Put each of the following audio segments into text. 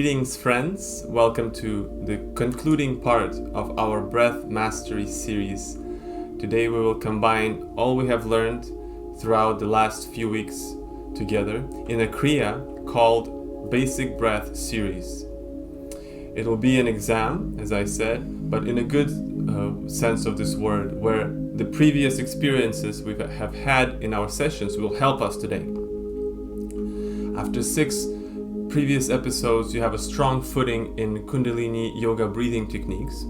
Greetings, friends. Welcome to the concluding part of our Breath Mastery series. Today we will combine all we have learned throughout the last few weeks together in a Kriya called Basic Breath series. It will be an exam, as I said, but in a good sense of this word, where the previous experiences we have had in our sessions will help us today. After 6 previous episodes, you have a strong footing in Kundalini yoga breathing techniques,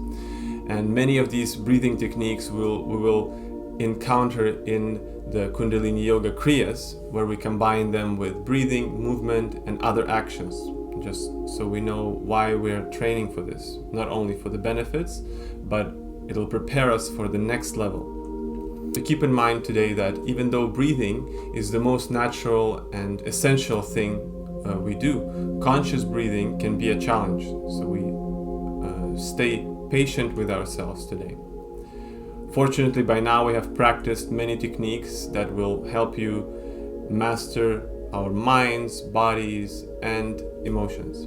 and many of these breathing techniques we will encounter in the Kundalini yoga kriyas, where we combine them with breathing, movement, and other actions, just so we know why we're training for this, not only for the benefits, but it'll prepare us for the next level. To keep in mind today that even though breathing is the most natural and essential thing we do, conscious breathing can be a challenge, so we stay patient with ourselves today. Fortunately, by now we have practiced many techniques that will help you master our minds, bodies, and emotions.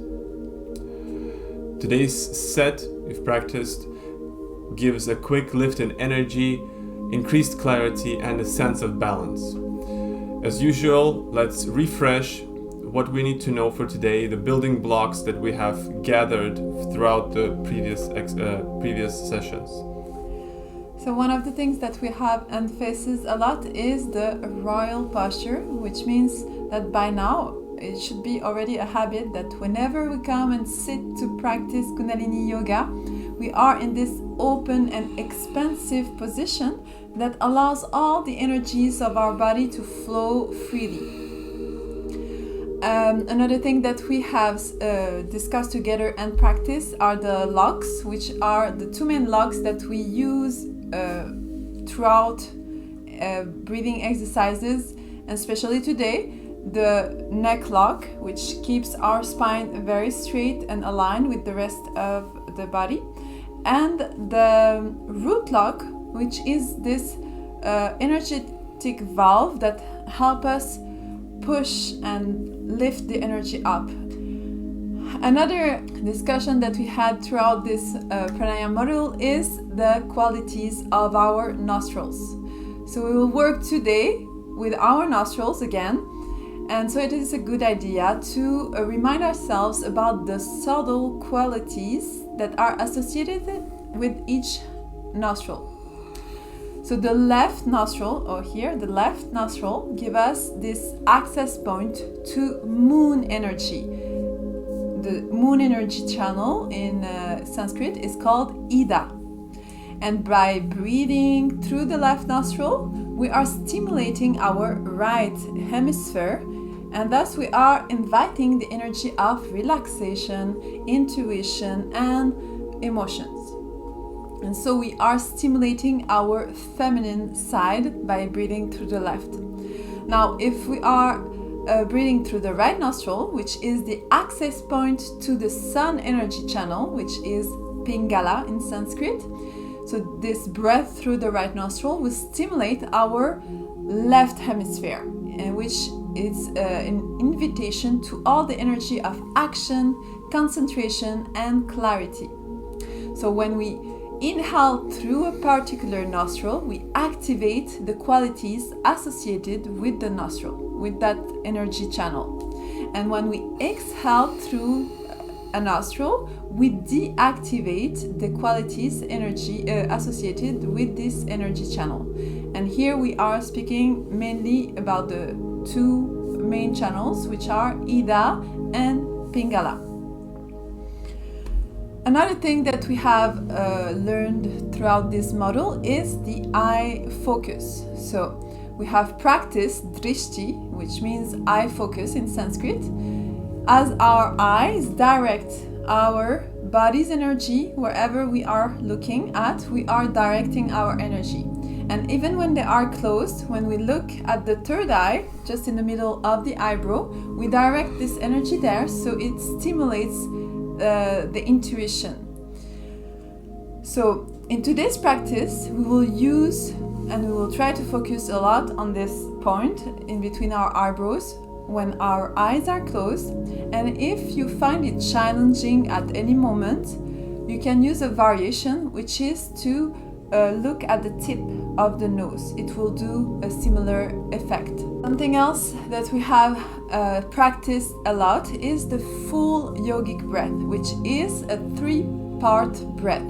Today's set, if practiced, gives a quick lift in energy, increased clarity, and a sense of balance. As usual, let's refresh what we need to know for today, the building blocks that we have gathered throughout the previous sessions. So one of the things that we have emphasized a lot is the royal posture, which means that by now it should be already a habit that whenever we come and sit to practice Kundalini yoga, we are in this open and expansive position that allows all the energies of our body to flow freely. Another thing that we have discussed together and practice are the locks, which are the 2 main locks that we use throughout breathing exercises, and especially today, the neck lock, which keeps our spine very straight and aligned with the rest of the body, and the root lock, which is this energetic valve that helps us push and lift the energy up. Another discussion that we had throughout this Pranayam module is the qualities of our nostrils. So we will work today with our nostrils again, and so it is a good idea to remind ourselves about the subtle qualities that are associated with each nostril. So the left nostril, or here, the left nostril, give us this access point to moon energy. The moon energy channel in Sanskrit is called Ida. And by breathing through the left nostril, we are stimulating our right hemisphere, and thus we are inviting the energy of relaxation, intuition, and emotions. And so we are stimulating our feminine side by breathing through the left. Now, if we are breathing through the right nostril, which is the access point to the sun energy channel, which is Pingala in Sanskrit. So this breath through the right nostril will stimulate our left hemisphere, which is an invitation to all the energy of action, concentration, and clarity. So when we inhale through a particular nostril, we activate the qualities associated with the nostril, with that energy channel. And when we exhale through a nostril, we deactivate the qualities associated with this energy channel. And here we are speaking mainly about the 2 main channels, which are Ida and Pingala. Another thing that we have learned throughout this module is the eye focus. So we have practiced drishti, which means eye focus in Sanskrit. As our eyes direct our body's energy wherever we are looking at, we are directing our energy. And even when they are closed, when we look at the third eye, just in the middle of the eyebrow, we direct this energy there, so it stimulates the intuition. So in today's practice, we will use and we will try to focus a lot on this point in between our eyebrows when our eyes are closed, and if you find it challenging at any moment, you can use a variation, which is to look at the tip of the nose. It will do a similar effect. Something else that we have practiced a lot is the full yogic breath, which is a 3-part breath.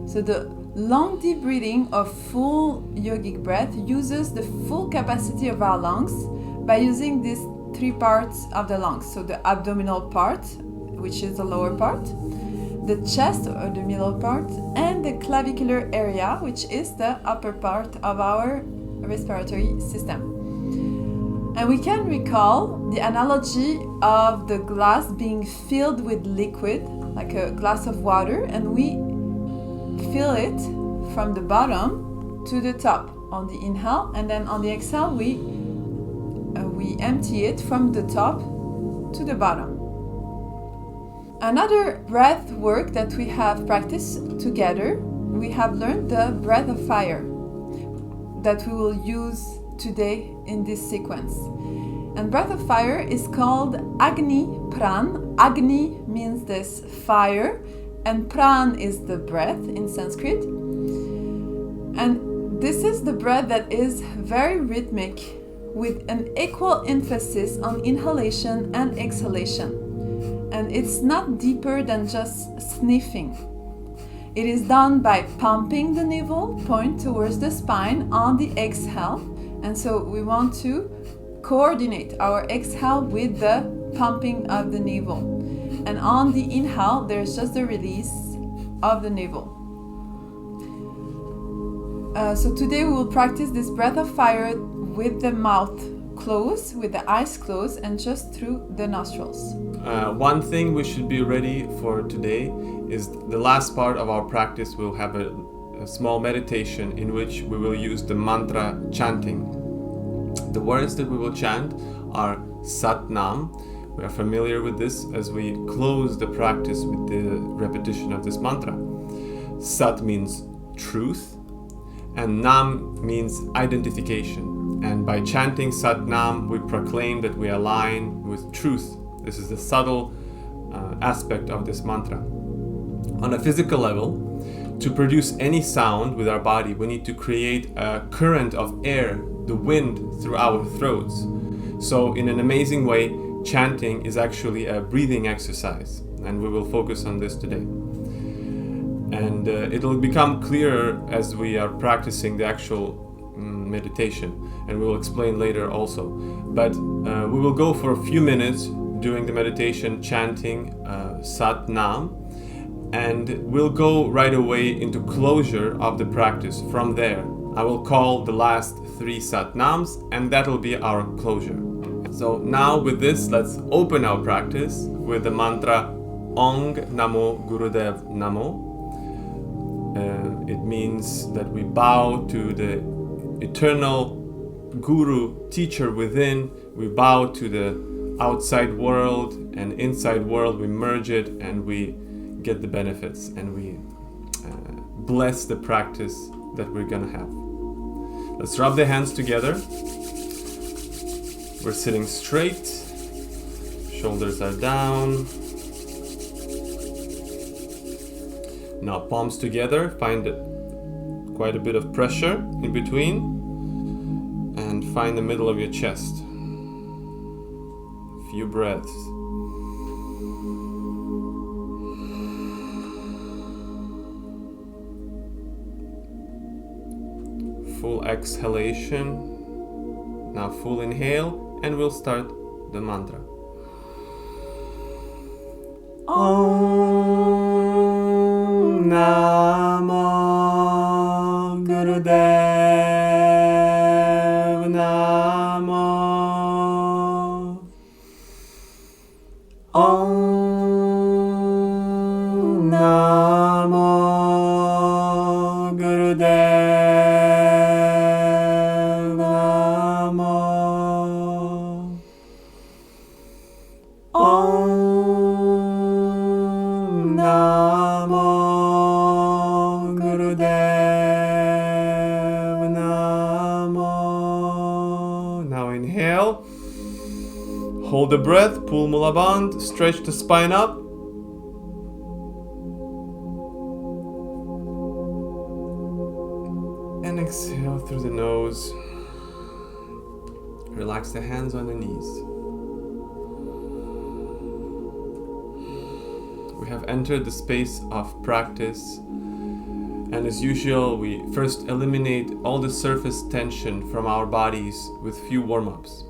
So the long deep breathing of full yogic breath uses the full capacity of our lungs by using these 3 parts of the lungs. So the abdominal part, which is the lower part, the chest or the middle part, and the clavicular area, which is the upper part of our respiratory system. And we can recall the analogy of the glass being filled with liquid, like a glass of water, and we fill it from the bottom to the top on the inhale, and then on the exhale we empty it from the top to the bottom. Another breath work that we have practiced together, we have learned the breath of fire that we will use today in this sequence. And breath of fire is called Agni Pran. Agni means this fire, and Pran is the breath in Sanskrit. And this is the breath that is very rhythmic, with an equal emphasis on inhalation and exhalation. And it's not deeper than just sniffing. It is done by pumping the navel point towards the spine on the exhale. And so we want to coordinate our exhale with the pumping of the navel. And on the inhale, there's just the release of the navel. So today we will practice this breath of fire with the mouth closed, with the eyes closed, and just through the nostrils. One thing we should be ready for today is the last part of our practice. We'll have a small meditation in which we will use the mantra chanting. The words that we will chant are Sat Nam. We are familiar with this as we close the practice with the repetition of this mantra. Sat means truth, and Nam means identification. And by chanting Sat Nam, we proclaim that we align with truth. This is the subtle aspect of this mantra. On a physical level, to produce any sound with our body, we need to create a current of air, the wind, through our throats. So in an amazing way, chanting is actually a breathing exercise, and we will focus on this today. And it'll become clearer as we are practicing the actual meditation, and we will explain later also. But we will go for a few minutes during the meditation chanting Sat Nam, and we'll go right away into closure of the practice. From there, I will call the last 3 Sat Nams, and that'll be our closure. So now with this, let's open our practice with the mantra Ong Namo Gurudev Namo. It means that we bow to the eternal Guru, teacher within. We bow to the outside world and inside world. We merge it and we get the benefits, and we bless the practice that we're gonna have. Let's rub the hands together. We're sitting straight, shoulders are down. Now palms together, find quite a bit of pressure in between, and find the middle of your chest. Few breaths. Full exhalation. Now full inhale, and we'll start the mantra. Om Namo Gurudev Namo. Om Namo Gurudev Namo. Om Namo Gurudev Namo. Now inhale. Hold the breath, pull Mula Bandh, stretch the spine up. And exhale through the nose. Relax the hands on the knees. We have entered the space of practice, and as usual, we first eliminate all the surface tension from our bodies with few warm-ups.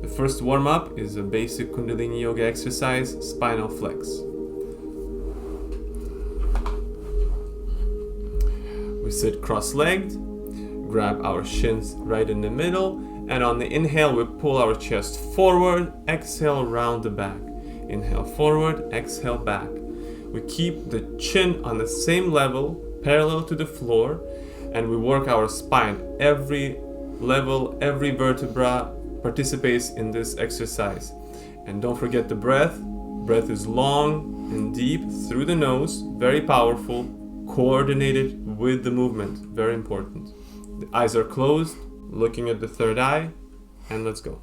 The first warm-up is a basic Kundalini yoga exercise, spinal flex. We sit cross-legged, grab our shins right in the middle, and on the inhale we pull our chest forward, exhale round the back. Inhale forward, exhale back. We keep the chin on the same level, parallel to the floor, and we work our spine. Every level, every vertebra participates in this exercise. And don't forget the breath. Breath is long and deep through the nose, very powerful, coordinated with the movement, very important. The eyes are closed, looking at the third eye, and let's go.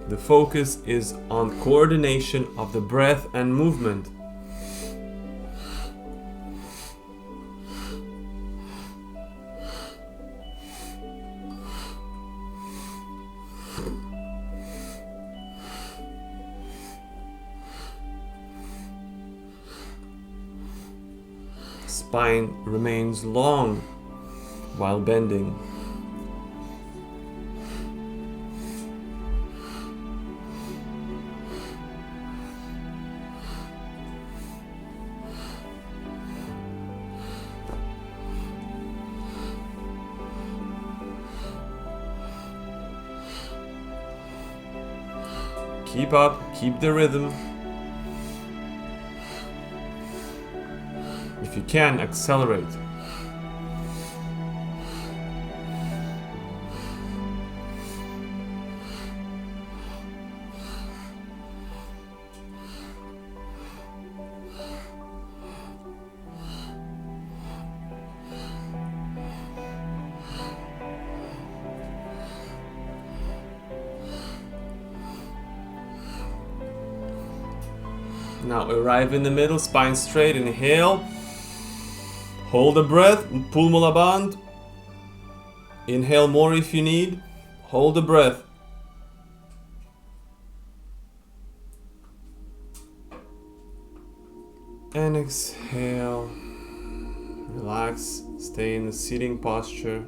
The focus is on coordination of the breath and movement. Spine remains long while bending. Keep up, keep the rhythm. If you can, accelerate. Now arrive in the middle, spine straight, inhale. Hold the breath, pull Mula Bandh. Inhale more if you need. Hold the breath. And exhale. Relax, stay in the seating posture.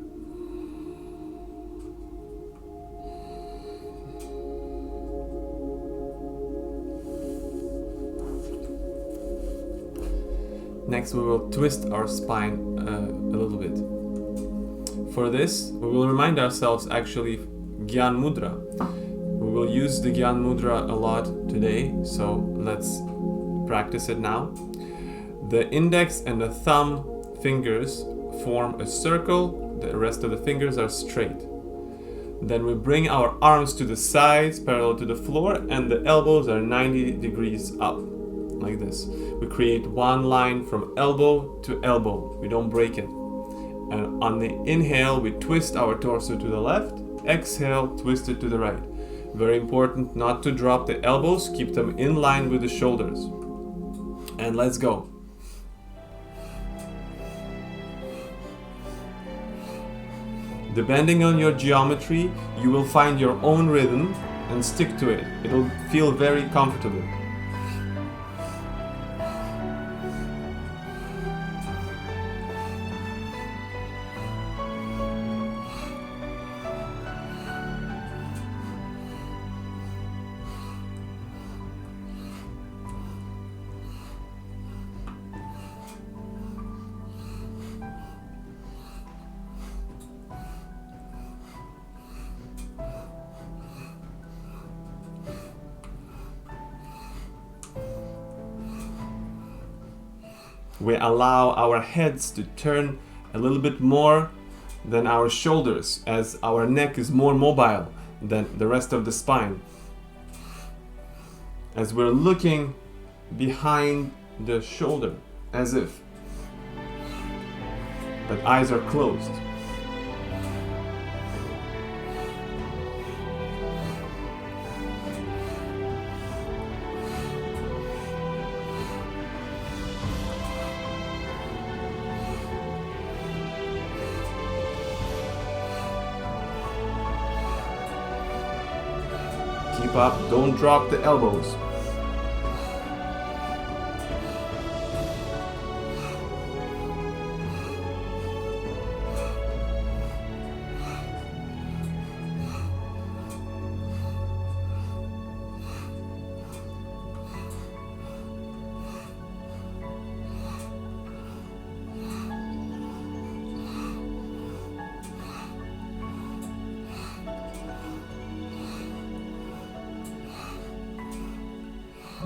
Next, we will twist our spine a little bit. For this, we will remind ourselves actually Gyan Mudra. We will use the Gyan Mudra a lot today, so let's practice it now. The index and the thumb fingers form a circle, the rest of the fingers are straight. Then we bring our arms to the sides, parallel to the floor, and the elbows are 90 degrees up, like this. We create one line from elbow to elbow. We don't break it. And on the inhale, we twist our torso to the left. Exhale, twist it to the right. Very important not to drop the elbows. Keep them in line with the shoulders. And let's go. Depending on your geometry, you will find your own rhythm and stick to it. It'll feel very comfortable. We allow our heads to turn a little bit more than our shoulders, as our neck is more mobile than the rest of the spine. As we're looking behind the shoulder, as if, but eyes are closed. Keep up, don't drop the elbows.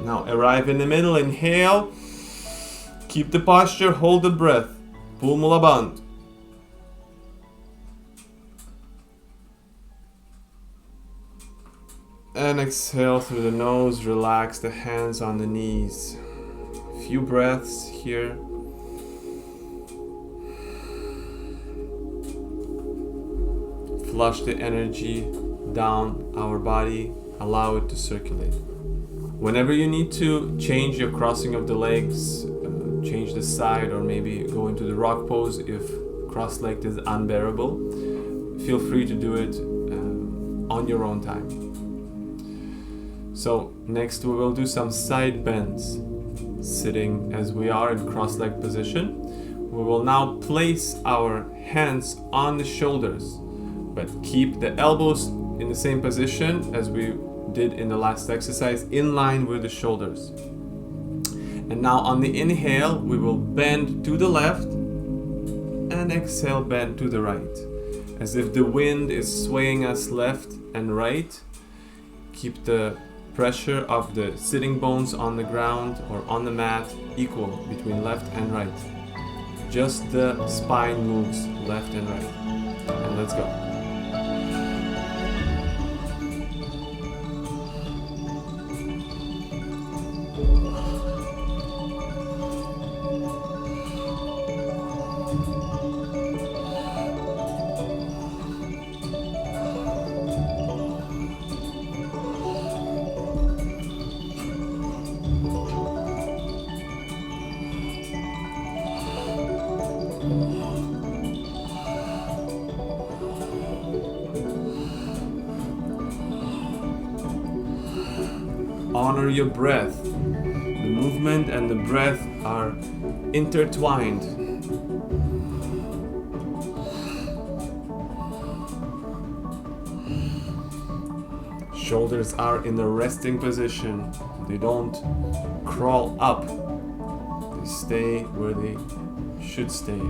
Now arrive in the middle, inhale, keep the posture, hold the breath, Pul Mula Bandh. And exhale through the nose, relax the hands on the knees. A few breaths here. Flush the energy down our body, allow it to circulate. Whenever you need to change your crossing of the legs, change the side, or maybe go into the rock pose if cross-legged is unbearable, feel free to do it on your own time. So next we will do some side bends, sitting as we are in cross-legged position. We will now place our hands on the shoulders, but keep the elbows in the same position as we did in the last exercise, in line with the shoulders. And now on the inhale, we will bend to the left, and exhale, bend to the right, as if the wind is swaying us left and right. Keep the pressure of the sitting bones on the ground or on the mat equal between left and right. Just the spine moves left and right. And let's go. Honor your breath. The movement and the breath are intertwined. Shoulders are in the resting position. They don't crawl up. They stay where they should stay.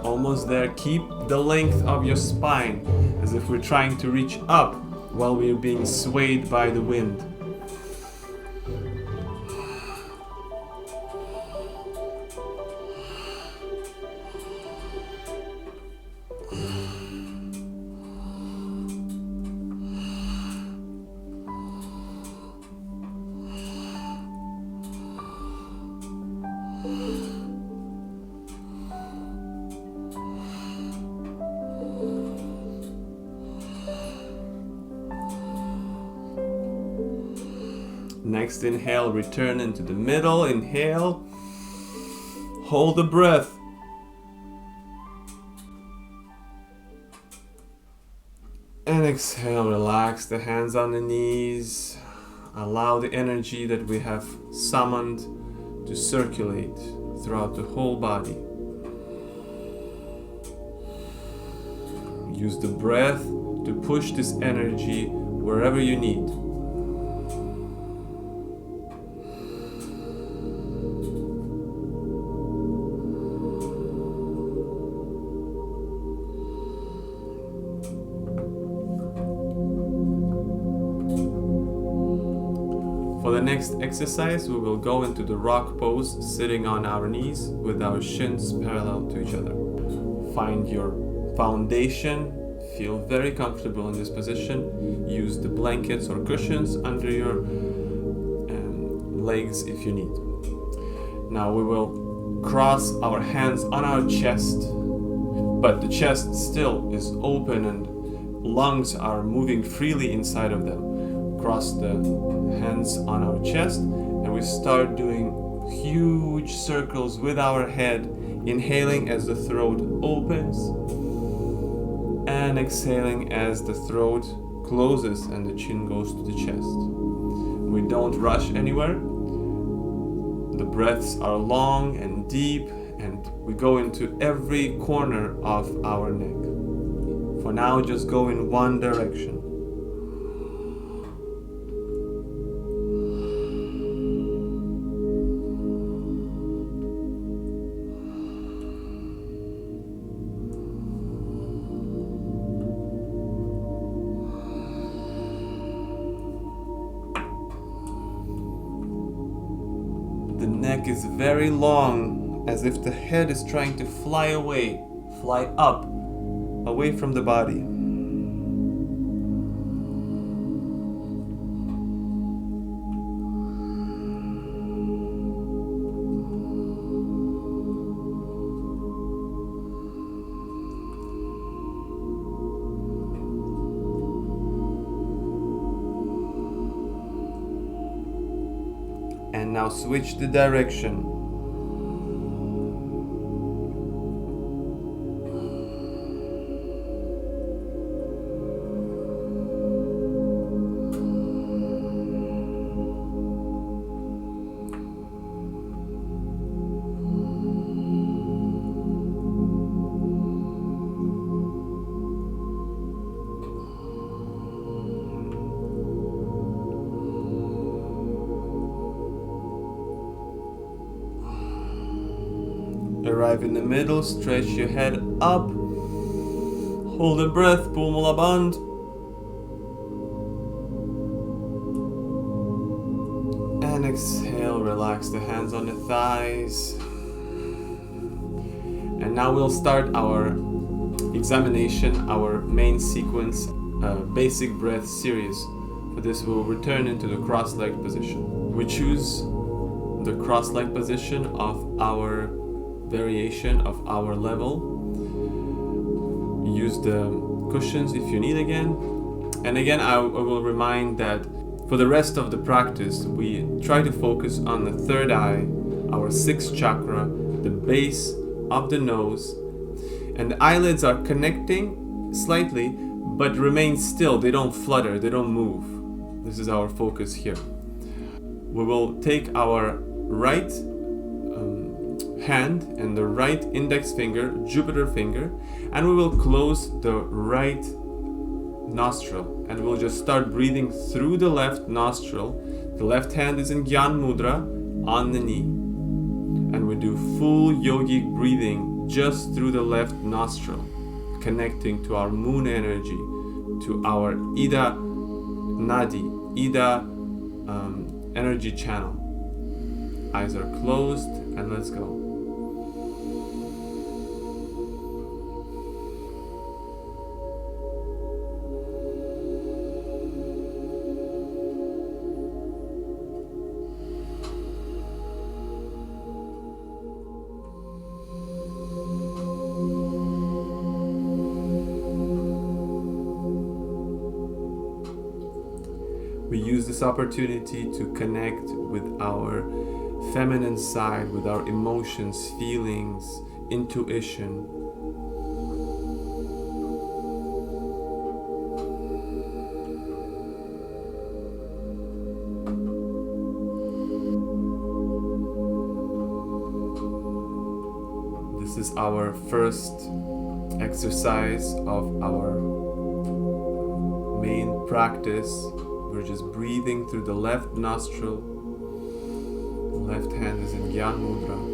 Almost there. Keep the length of your spine as if we're trying to reach up while we're being swayed by the wind. Next inhale, return into the middle. Inhale, hold the breath. And exhale, relax the hands on the knees. Allow the energy that we have summoned to circulate throughout the whole body. Use the breath to push this energy wherever you need. next exercise, we will go into the rock pose, sitting on our knees with our shins parallel to each other. Find your foundation, feel very comfortable in this position. Use the blankets or cushions under your legs if you need. Now we will cross our hands on our chest, but the chest still is open and lungs are moving freely inside of them. Cross the hands on our chest and we start doing huge circles with our head, inhaling as the throat opens and exhaling as the throat closes and the chin goes to the chest. We don't rush anywhere. The breaths are long and deep and we go into every corner of our neck. For now, just go in one direction. The neck is very long, as if the head is trying to fly away, fly up, away from the body. And now switch the direction. Arrive in the middle, stretch your head up, hold the breath, Pumula Band, and exhale, relax the hands on the thighs. And now we'll start our examination, our main sequence, basic breath series. For this we'll return into the cross-legged position. We choose the cross-legged position of our variation of our level. Use the cushions if you need again. And again, I will remind that for the rest of the practice, we try to focus on the third eye, our sixth chakra, the base of the nose. And the eyelids are connecting slightly, but remain still. They don't flutter, they don't move. This is our focus here. We will take our right hand and the right index finger, Jupiter finger, and we will close the right nostril and we'll just start breathing through the left nostril. The left hand is in Gyan Mudra on the knee, and we do full yogic breathing just through the left nostril, connecting to our moon energy, to our Ida Nadi, Ida energy channel. Eyes are closed and let's go. We use this opportunity to connect with our feminine side, with our emotions, feelings, intuition. This is our first exercise of our main practice. We're just breathing through the left nostril. The left hand is in Gyan Mudra.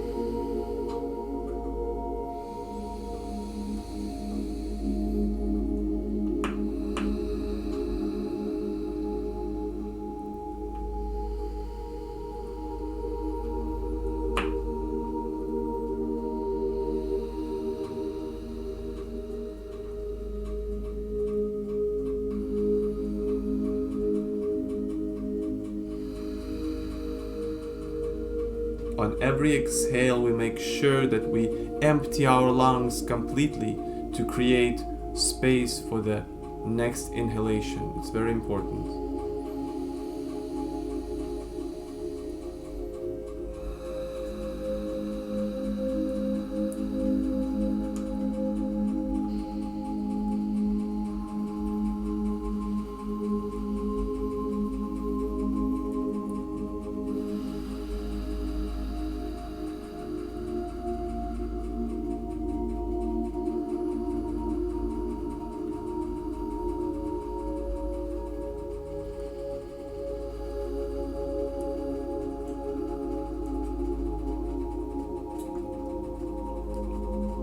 On every exhale, we make sure that we empty our lungs completely to create space for the next inhalation. It's very important.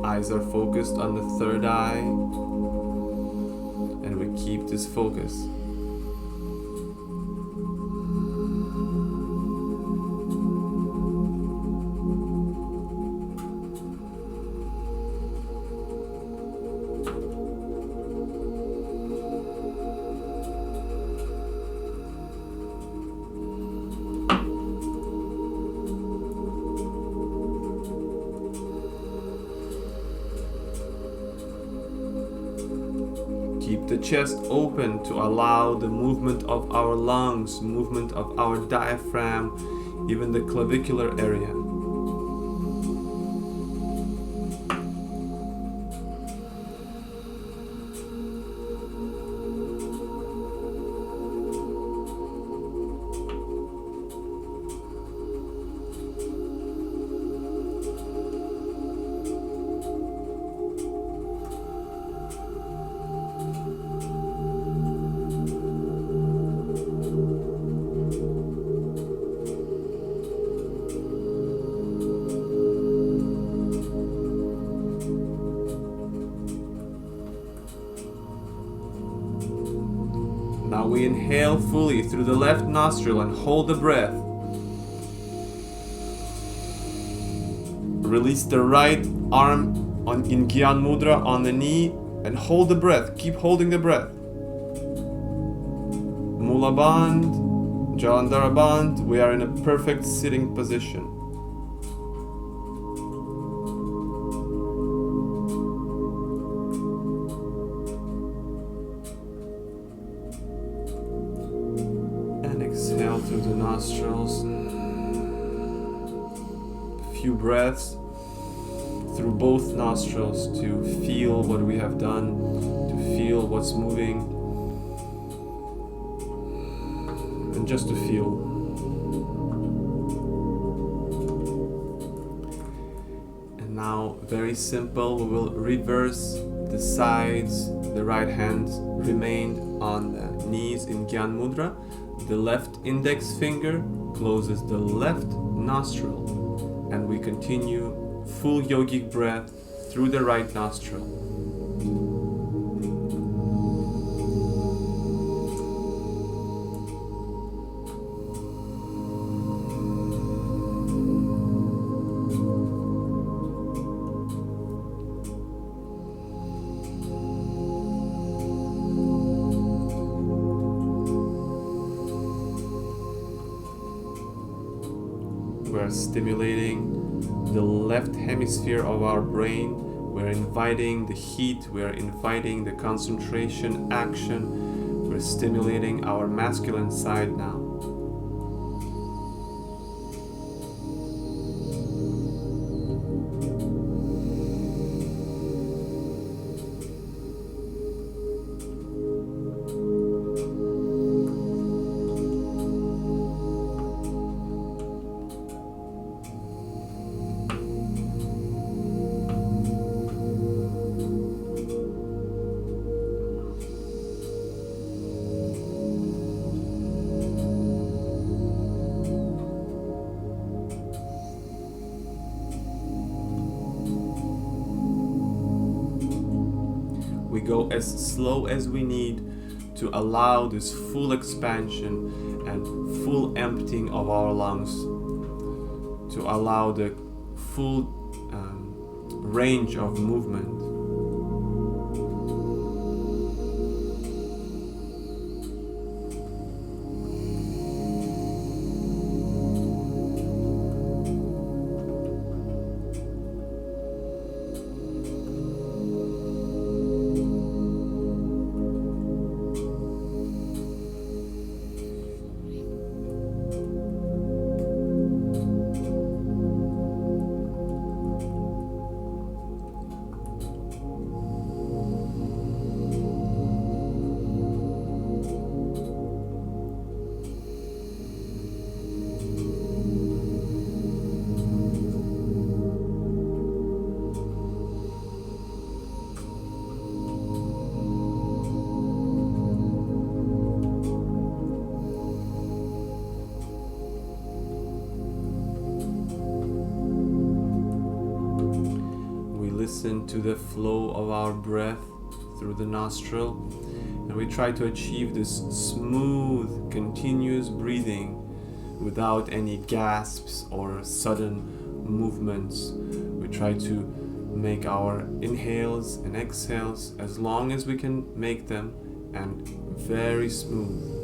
Eyes are focused on the third eye, and we keep this focus. Keep the chest open to allow the movement of our lungs, movement of our diaphragm, even the clavicular area. Now we inhale fully through the left nostril and hold the breath. Release the right arm in Gyan Mudra on the knee and hold the breath. Keep holding the breath. Mula Bandh, Jalandhara Bandh. We are in a perfect sitting position. Exhale through the nostrils. A few breaths through both nostrils to feel what we have done, to feel what's moving, and just to feel. And now, very simple, we will reverse the sides. The right hand remained on the knees in Gyan Mudra. The left index finger closes the left nostril, and we continue full yogic breath through the right nostril. We're stimulating the left hemisphere of our brain. We're inviting the heat. We're inviting the concentration, action. We're stimulating our masculine side now. We go as slow as we need to allow this full expansion and full emptying of our lungs, to allow the full range of movement. into the flow of our breath through the nostril, and we try to achieve this smooth, continuous breathing without any gasps or sudden movements. We try to make our inhales and exhales as long as we can make them and very smooth.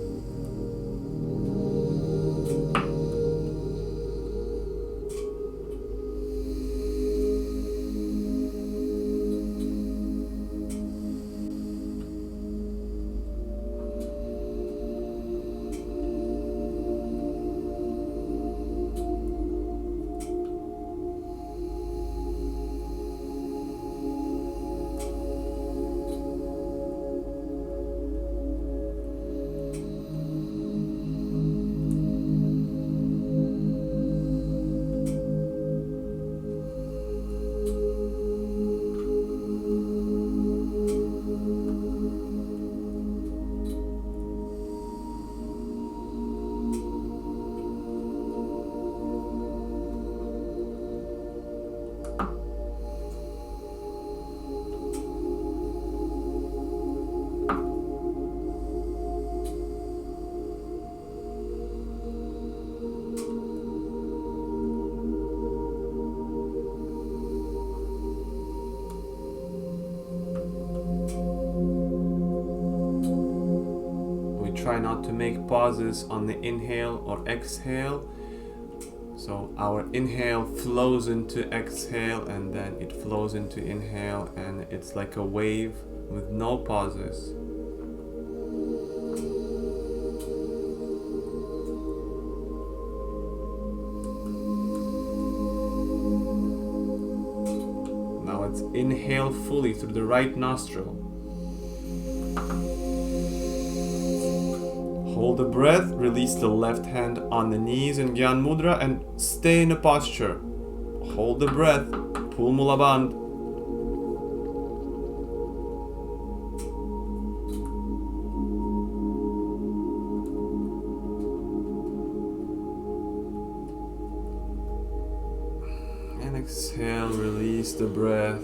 Try not to make pauses on the inhale or exhale. So our inhale flows into exhale and then it flows into inhale, and it's like a wave with no pauses. Now let's inhale fully through the right nostril. Hold the breath, release the left hand on the knees in Gyan Mudra and stay in a posture. Hold the breath, pull Mula Bandh. And exhale, release the breath.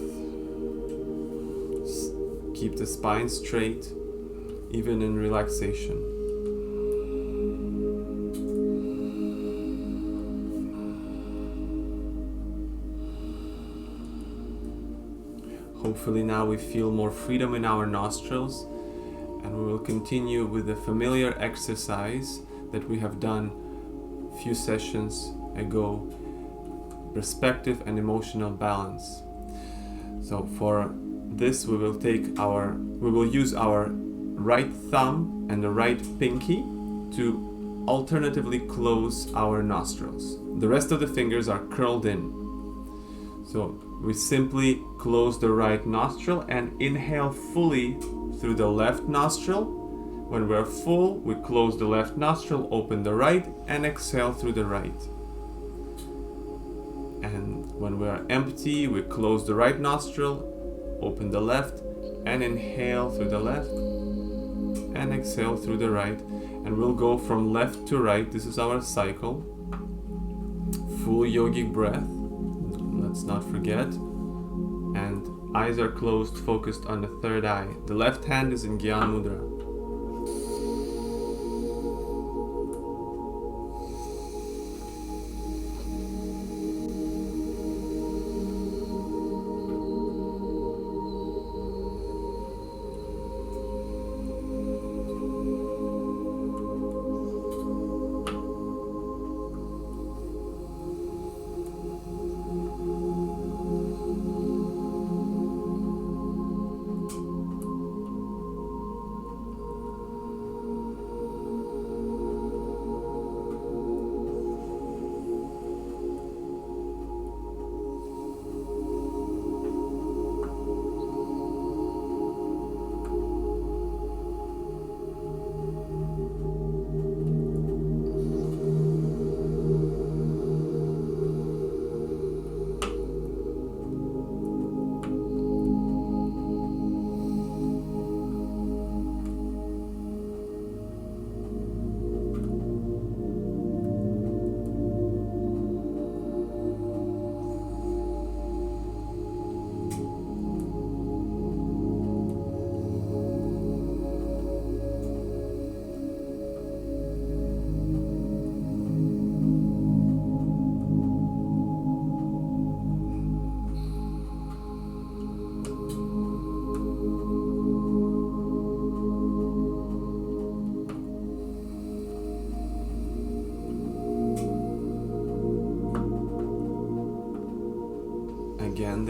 Keep the spine straight, even in relaxation. Hopefully now we feel more freedom in our nostrils, and we will continue with the familiar exercise that we have done a few sessions ago, perspective and emotional balance. So for this we will use our right thumb and the right pinky to alternatively close our nostrils. The rest of the fingers are curled in. So we simply close the right nostril and inhale fully through the left nostril. When we're full, we close the left nostril, open the right, and exhale through the right. And when we're empty, we close the right nostril, open the left, and inhale through the left, and exhale through the right. And we'll go from left to right. This is our cycle. Full yogic breath. Let's not forget. And eyes are closed, focused on the third eye. The left hand is in Gyan Mudra.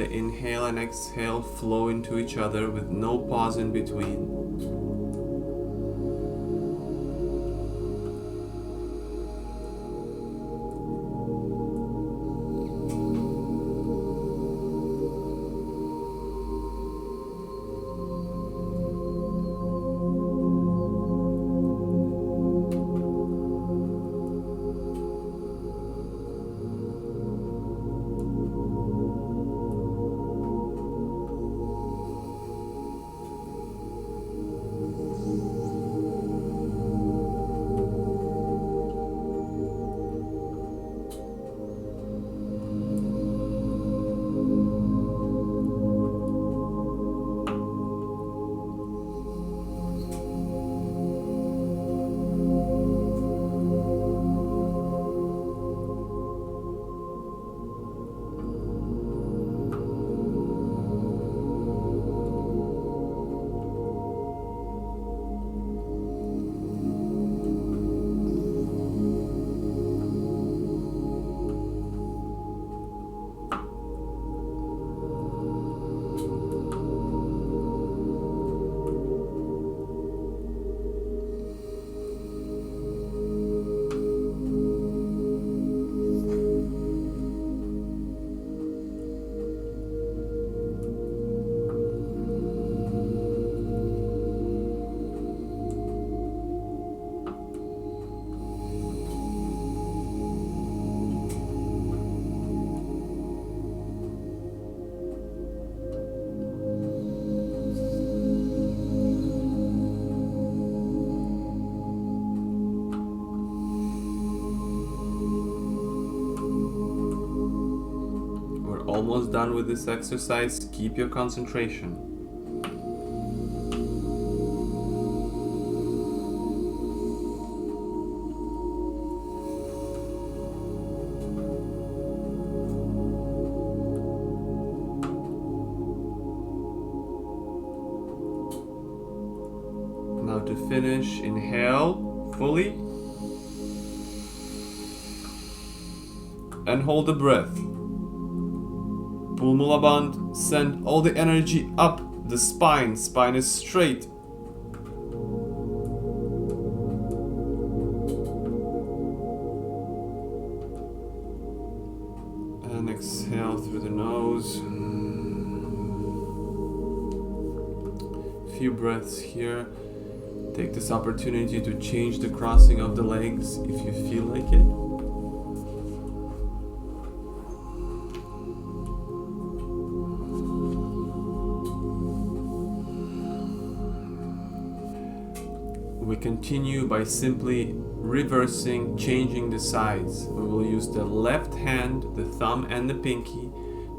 the inhale and exhale flow into each other with no pause in between. Almost done with this exercise. Keep your concentration. Now to finish, inhale fully and hold the breath. Pull Mula Bandh, send all the energy up the spine. Spine is straight. And exhale through the nose. Few breaths here. Take this opportunity to change the crossing of the legs if you feel like it. We continue by simply reversing, changing the sides. We will use the left hand, the thumb and the pinky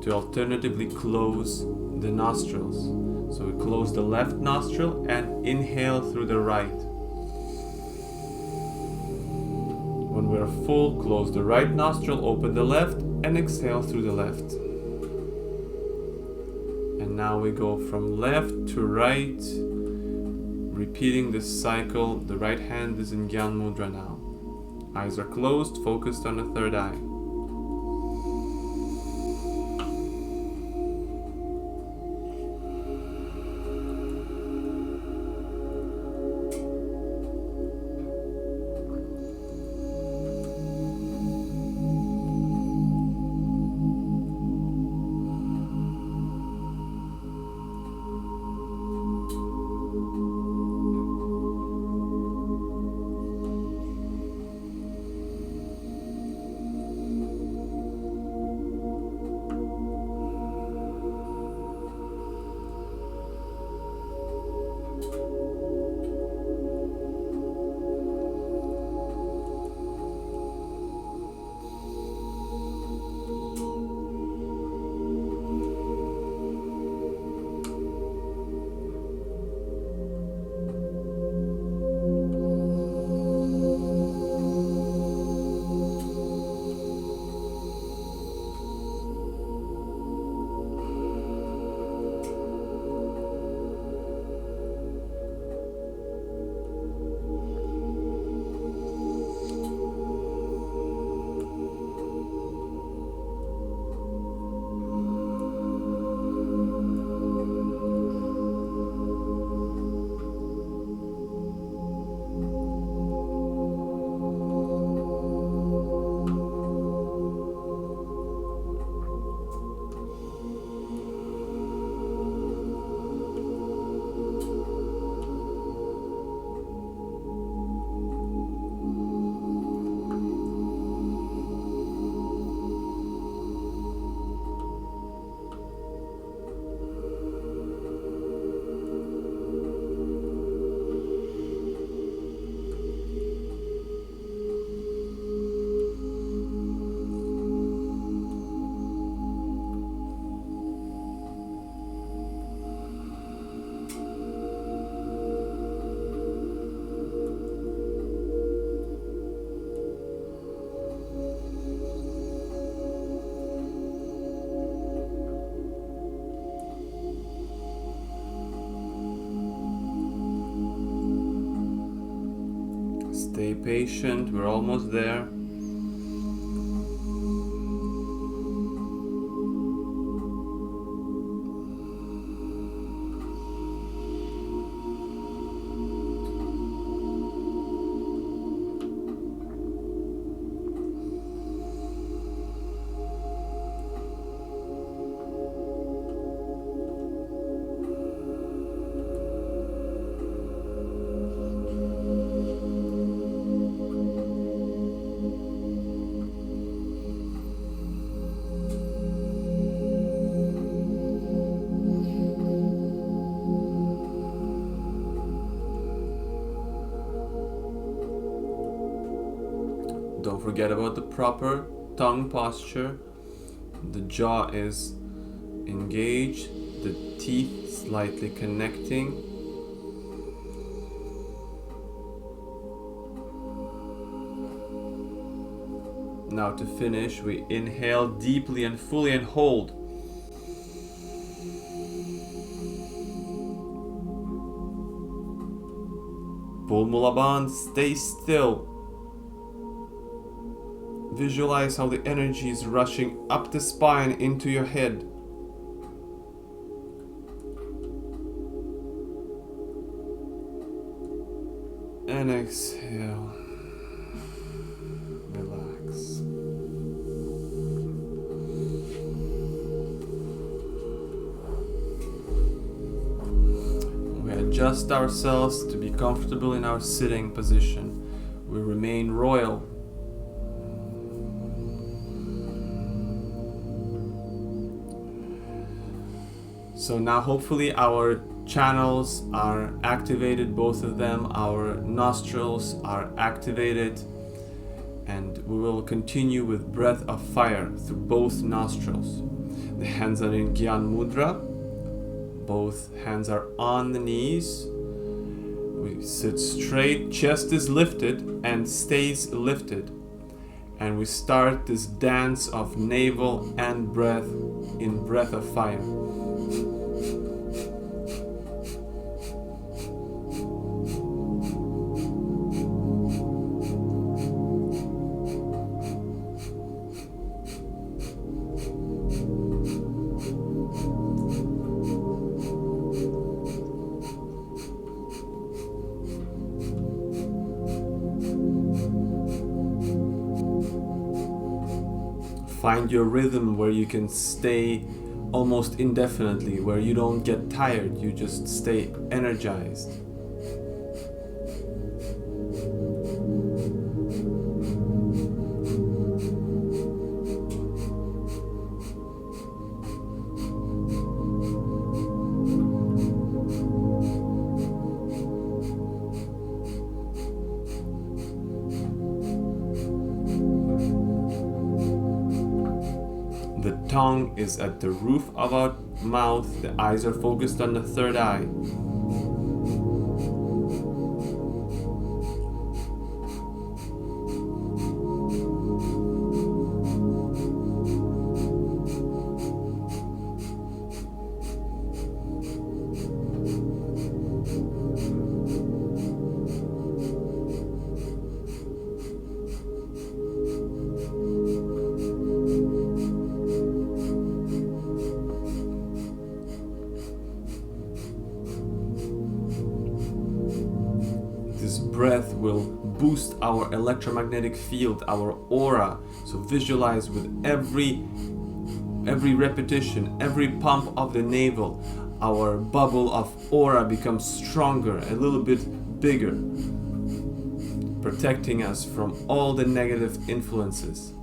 to alternatively close the nostrils. So we close the left nostril and inhale through the right. When we're full, close the right nostril, open the left and exhale through the left. And now we go from left to right, repeating this cycle. The right hand is in Gyan Mudra now. Eyes are closed, focused on the third eye. Stay patient, we're almost there. Don't forget about the proper tongue posture. The jaw is engaged, the teeth slightly connecting. Now to finish, we inhale deeply and fully and hold. Pull Mulaband, stay still. Visualize how the energy is rushing up the spine into your head. And exhale. Relax. We adjust ourselves to be comfortable in our sitting position. We remain royal. So now hopefully our channels are activated, both of them, our nostrils are activated, and we will continue with breath of fire through both nostrils. The hands are in Gyan Mudra, both hands are on the knees. We sit straight, chest is lifted and stays lifted. And we start this dance of navel and breath in breath of fire. Find your rhythm where you can stay almost indefinitely, where you don't get tired, you just stay energized. The tongue is at the roof of our mouth, the eyes are focused on the third eye. Breath will boost our electromagnetic field, our aura. So visualize with every repetition, every pump of the navel, our bubble of aura becomes stronger, a little bit bigger, protecting us from all the negative influences.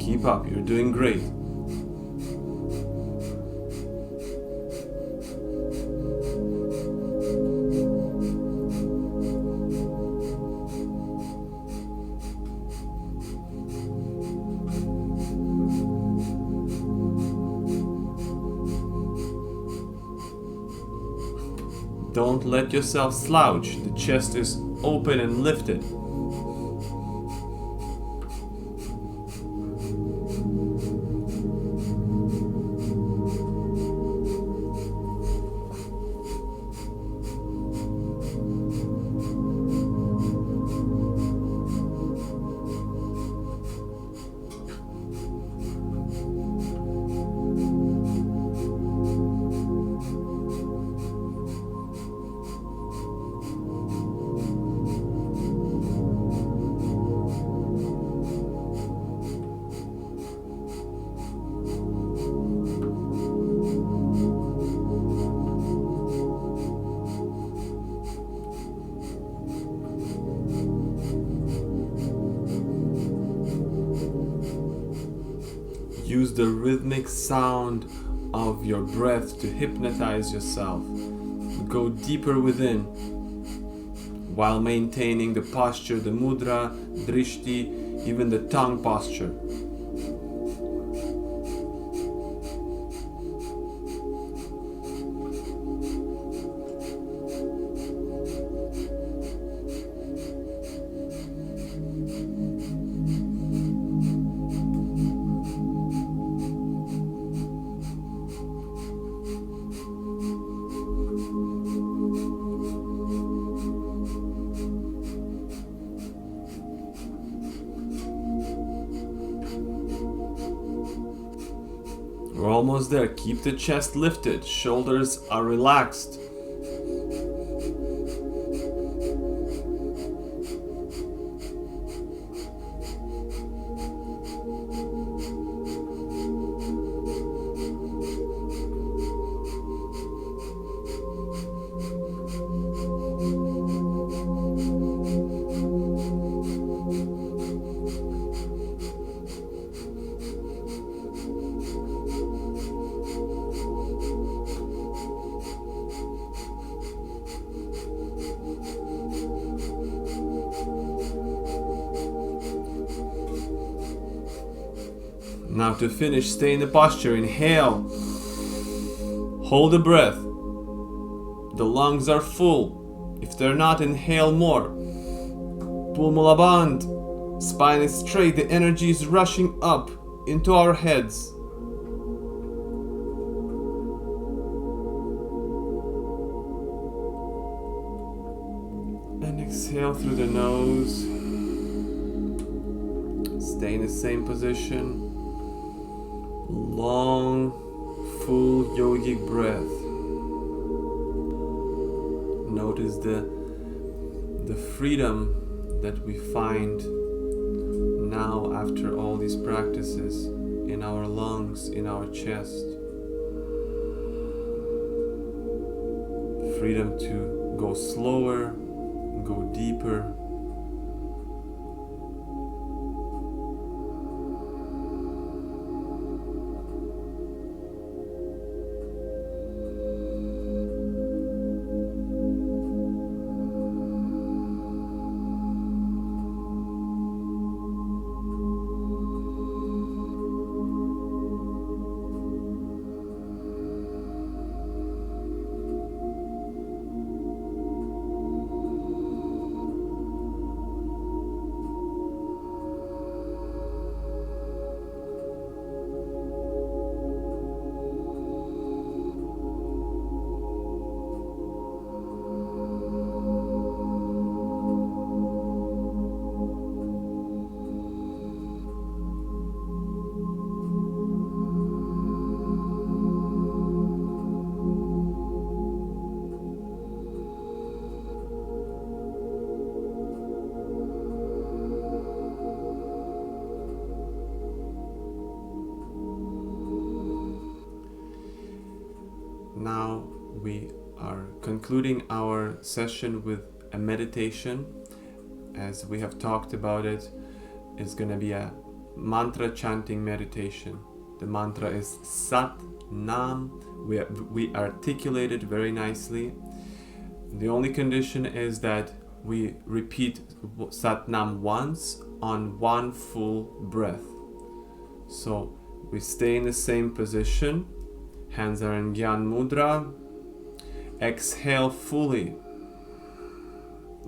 Keep up, you're doing great. Don't let yourself slouch. The chest is open and lifted. Use the rhythmic sound of your breath to hypnotize yourself. Go deeper within while maintaining the posture, the mudra, drishti, even the tongue posture. We're almost there. Keep the chest lifted. Shoulders are relaxed. Now to finish, stay in the posture. Inhale. Hold the breath. The lungs are full. If they're not, inhale more. Pulmula band. Spine is straight. The energy is rushing up into our heads. And exhale through the nose. Stay in the same position. Long, full yogic breath. Notice the freedom that we find now after all these practices in our lungs, in our chest. Freedom to go slower, go deeper. Now we are concluding our session with a meditation. As we have talked about it, it's going to be a mantra chanting meditation. The mantra is Sat Nam. We articulate it very nicely. The only condition is that we repeat Sat Nam once on one full breath. So we stay in the same position. Hands are in Gyan Mudra, Exhale fully.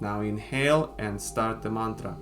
Now inhale and start the mantra.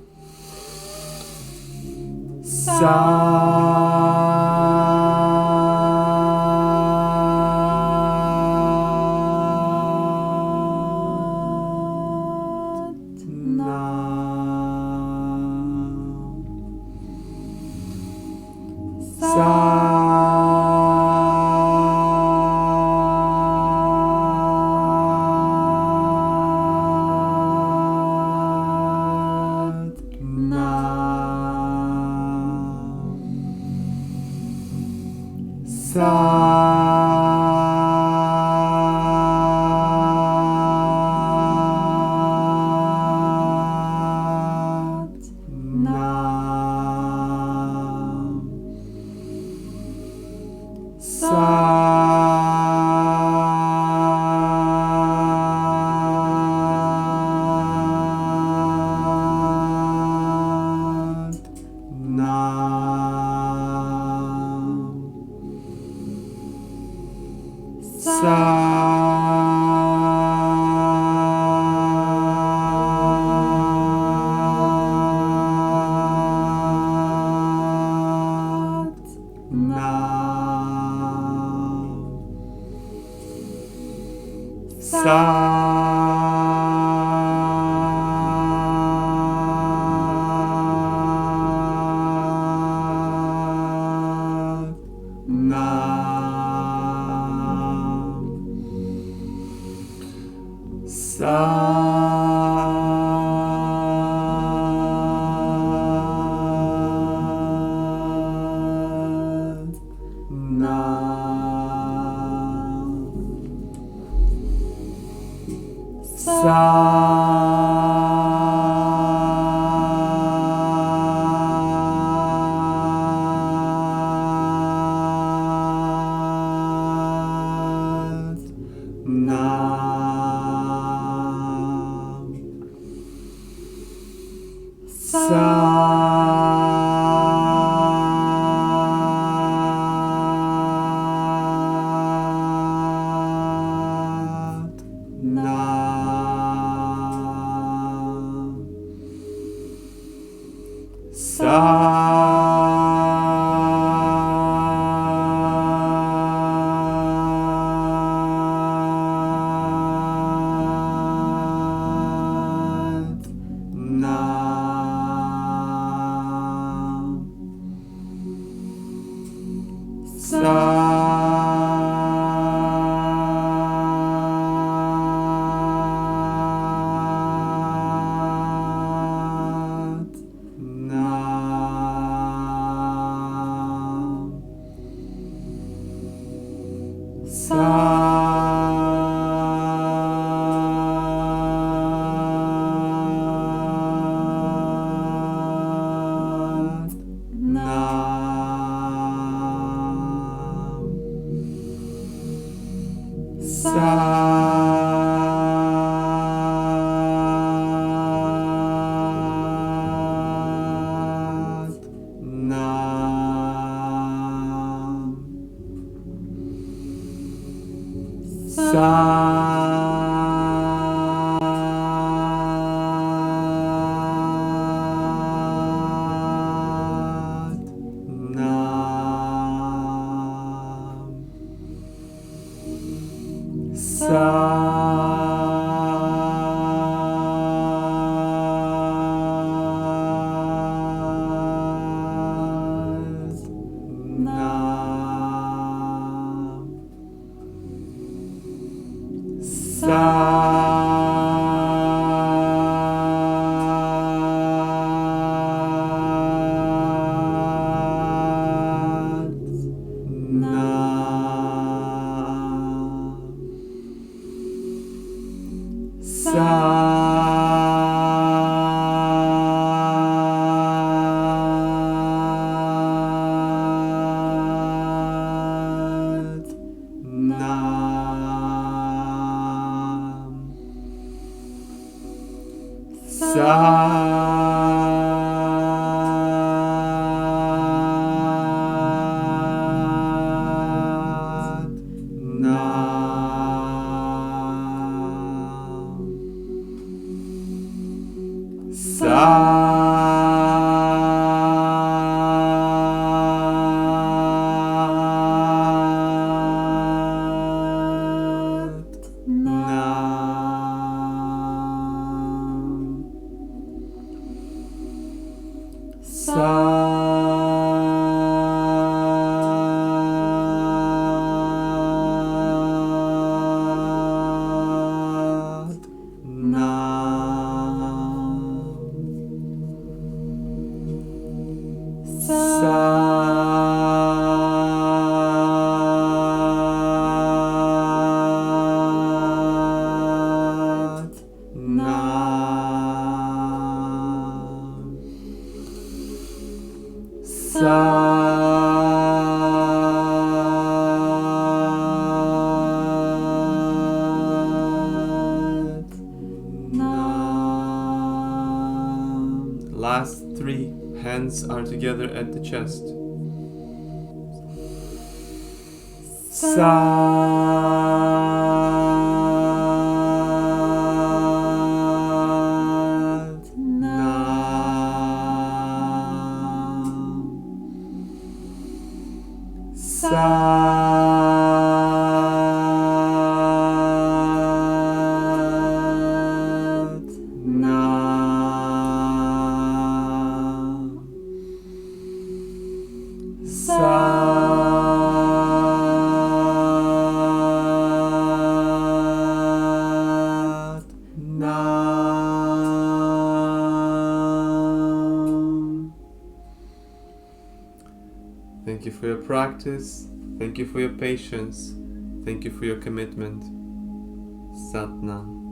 3. Hands are together at the chest. Thank you for your practice. Thank you for your patience. Thank you for your commitment. Sat Nam.